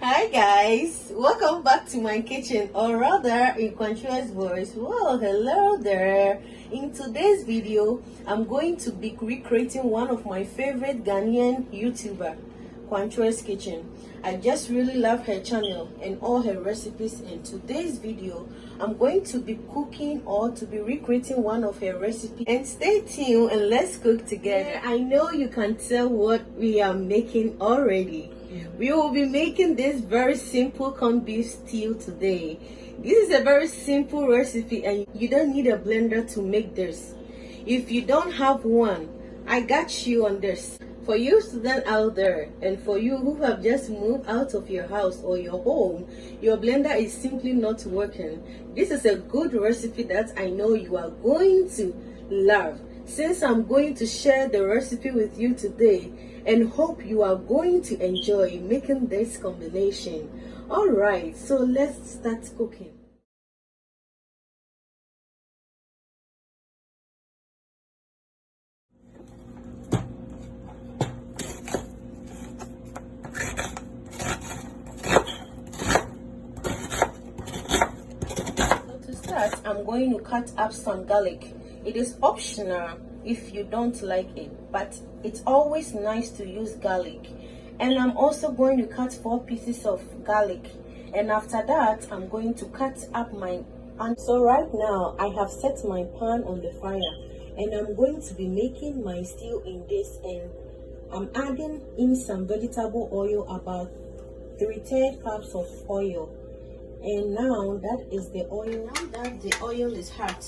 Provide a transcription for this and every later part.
Hi guys, welcome back to my kitchen, or rather in Kwankyewaa's voice. Well, hello there. In today's video, I'm going to be recreating one of my favorite Ghanaian YouTuber, Kwankyewaa's kitchen. I just really love her channel and all her recipes. In today's video, I'm going to be cooking or to be recreating one of her recipes. And stay tuned and let's cook together. Yeah, I know you can tell what we are making already. We will be making this very simple corned beef stew today. This is a very simple recipe and you don't need a blender to make this. If you don't have one, I got you on this. For you students out there and for you who have just moved out of your house or your home, your blender is simply not working, this is a good recipe that I know you are going to love. Since I'm going to share the recipe with you today and hope you are going to enjoy making this combination. Alright, so let's start cooking. So to start, I'm going to cut up some garlic. It is optional if you don't like it, but it's always nice to use garlic. And I'm also going to cut 4 pieces of garlic, and after that I'm going to cut up my onion. So right now I have set my pan on the fire and I'm going to be making my stew in this, and I'm adding in some vegetable oil, about 3/3 cups of oil. And now that is the oil. Now that the oil is hot,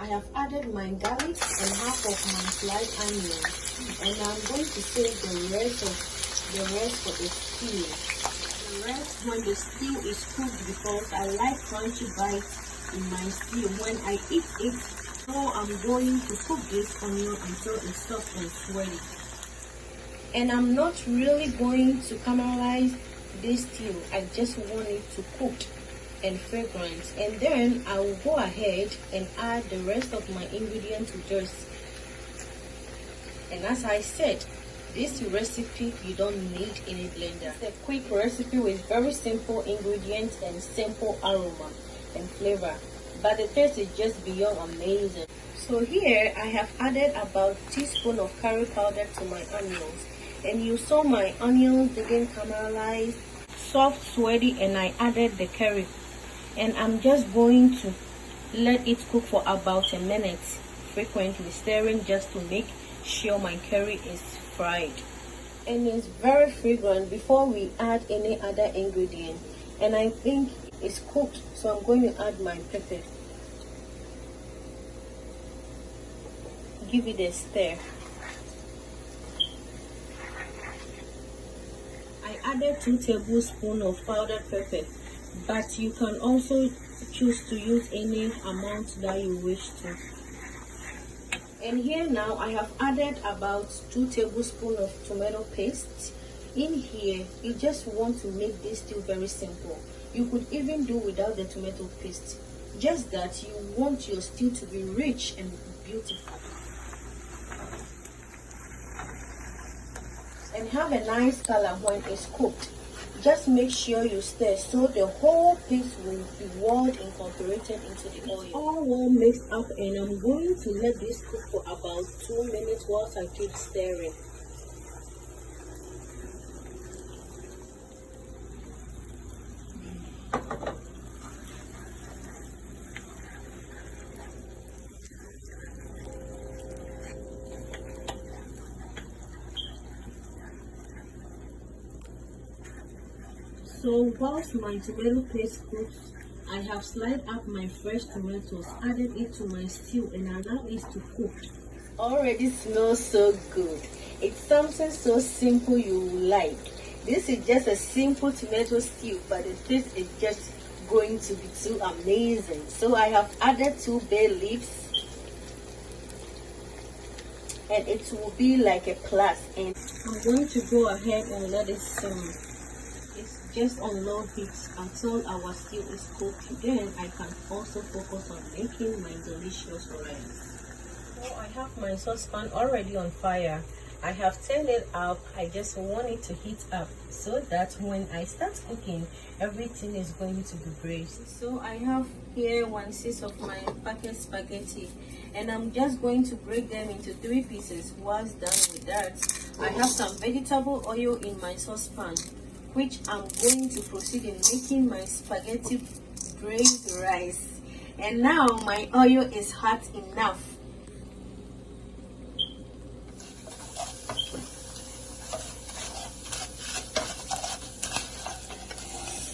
I have added my garlic and half of my sliced onion, and I'm going to save the rest for the stew. The rest when the stew is cooked, because I like crunchy bites in my stew when I eat it. So I'm going to cook this onion until it's soft and sweaty. And I'm not really going to caramelize this stew. I just want it to cook and fragrance, and then I will go ahead and add the rest of my ingredients to this. And as I said, this recipe you don't need any blender. It's a quick recipe with very simple ingredients and simple aroma and flavor, but the taste is just beyond amazing. So here I have added about a teaspoon of curry powder to my onions, and you saw my onions didn't caramelize, soft, sweaty, and I added the curry. And I'm just going to let it cook for about a minute, frequently stirring just to make sure my curry is fried. And it's very fragrant before we add any other ingredient. And I think it's cooked, so I'm going to add my pepper. Give it a stir. I added 2 tablespoons of powdered pepper, but you can also choose to use any amount that you wish to. And here now I have added about 2 tablespoons of tomato paste. In here, you just want to make this stew very simple. You could even do without the tomato paste, just that you want your stew to be rich and beautiful. And have a nice color when it's cooked. Just make sure you stir so the whole paste will be well incorporated into the oil. All well mixed up, and I'm going to let this cook for about 2 minutes whilst I keep stirring. So whilst my tomato paste cooks, I have sliced up my fresh tomatoes, added it to my stew, and allowed it to cook. Already smells so good. It's something so simple you will like. This is just a simple tomato stew, but the taste is just going to be too amazing. So I have added 2 bay leaves, and it will be like a plus. And I'm going to go ahead and let it simmer. Just on low heat until our stew is cooked. Then I can also focus on making my delicious rice. So I have my saucepan already on fire, I have turned it up. I just want it to heat up so that when I start cooking, everything is going to be braised. So I have here 1/6 of my packet spaghetti, and I'm just going to break them into 3 pieces. Once done with that, I have some vegetable oil in my saucepan, which I'm going to proceed in making my spaghetti braised rice. And now my oil is hot enough.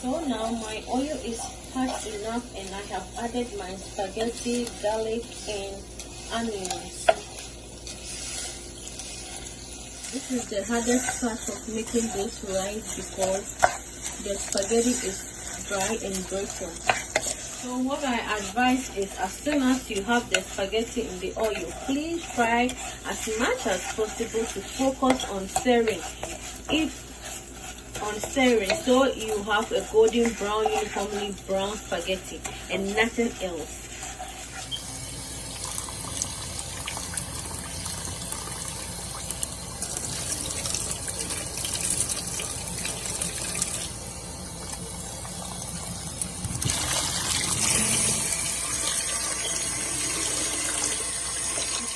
So now my oil is hot enough, and I have added my spaghetti, garlic, and onions. This is the hardest part of making this rice because the spaghetti is dry and brittle. So what I advise is, as soon as you have the spaghetti in the oil, please try as much as possible to focus on stirring. So you have a golden brown, uniformly brown spaghetti and nothing else.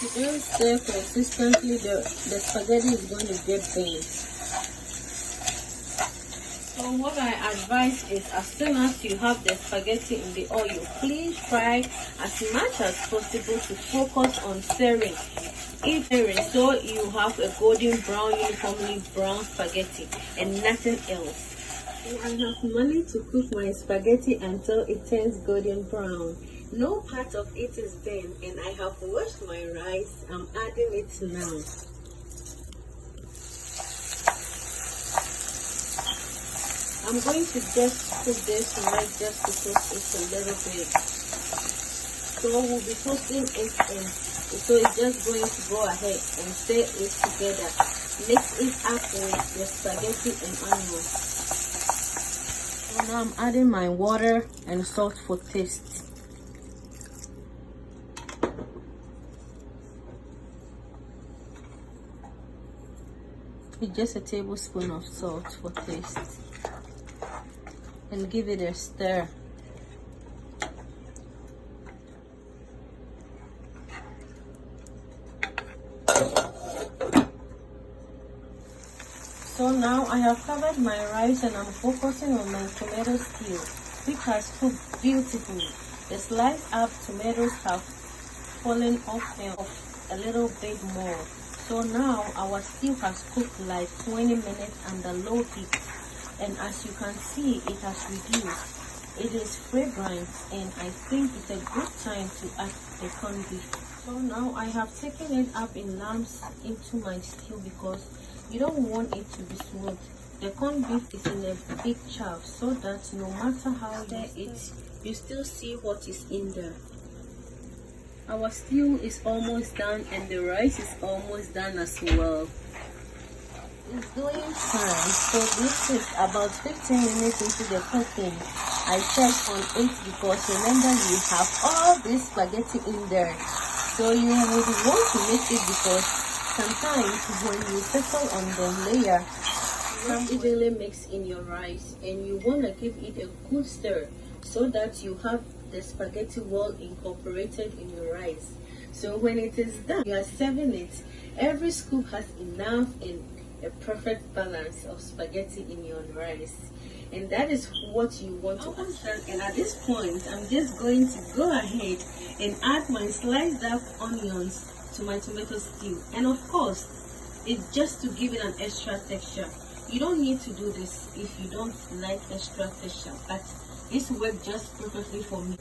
If you don't stir consistently, the spaghetti is going to get burnt. So what I advise is, as soon as you have the spaghetti in the oil, please try as much as possible to focus on stirring. So you have a golden brown, uniformly brown spaghetti and nothing else. So I have managed to cook my spaghetti until it turns golden brown. No part of it is burnt, and I have washed my rice. I'm adding it now. I'm going to just put this right just to toast it a little bit. So we'll be toasting it, and so it's just going to go ahead and stir it together. Mix it up with the spaghetti and onions. So now I'm adding my water and salt for taste. It's just a tablespoon of salt for taste. And give it a stir. So now I have covered my rice, and I'm focusing on my tomato stew, which has cooked beautifully. The sliced up tomatoes have fallen off and off a little bit more. So now our stew has cooked like 20 minutes under low heat. And as you can see, it has reduced. It is fragrant, and I think it's a good time to add the corned beef. So now I have taken it up in lumps into my stew because you don't want it to be smooth. The corned beef is in a big chaff, so that no matter how you eat, you still see what is in there. Our stew is almost done, and the rice is almost done as well. It's doing fine. So this is about 15 minutes into the cooking. I checked on it because remember, you have all this spaghetti in there. So you would want to make it because sometimes when you settle on the layer, not evenly mix in your rice, and you want to give it a good stir so that you have the spaghetti well incorporated in your rice. So when it is done, you are serving it. Every scoop has enough and a perfect balance of spaghetti in your rice, and that is what you want to add. And at this point, I'm just going to go ahead and add my sliced up onions to my tomato stew, and of course, it's just to give it an extra texture. You don't need to do this if you don't like extra texture, but this worked just perfectly for me.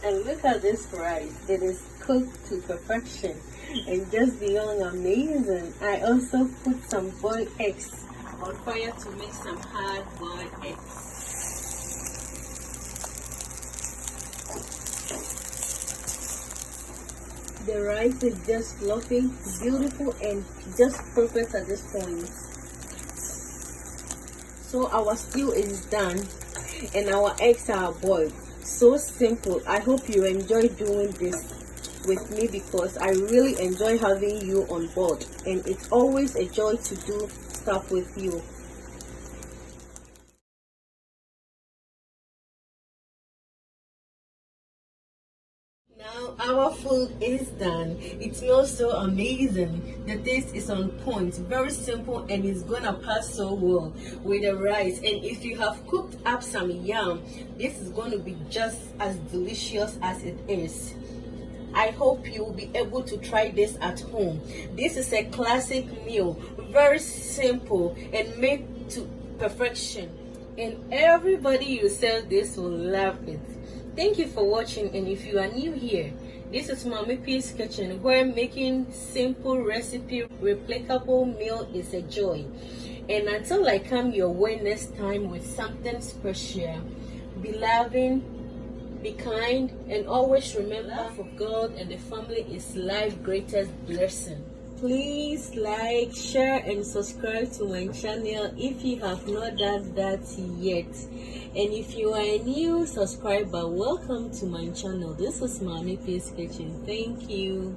And look at this rice. It is cooked to perfection and just beyond amazing. I also put some boiled eggs on fire to make some hard boiled eggs. The rice is just fluffy, beautiful, and just perfect at this point. So our stew is done. and our eggs are boiled. So simple. I hope you enjoy doing this with me because I really enjoy having you on board, and it's always a joy to do stuff with you. Now our food is done. It smells so amazing. The taste is on point, very simple, and it's gonna pass so well with the rice. And if you have cooked up some yam, this is going to be just as delicious as it is. I hope you will be able to try this at home. This is a classic meal, very simple and made to perfection. And everybody you serve this will love it. Thank you for watching, and if you are new here, this is Mommy P's Kitchen, where making simple recipe, replicable meal is a joy. And until I come your way next time with something special, be loving, be kind, and always remember, love of God and the family is life's greatest blessing. Please like, share, and subscribe to my channel if you have not done that yet. And if you are a new subscriber, welcome to my channel. This is Mommy P's Kitchen. Thank you.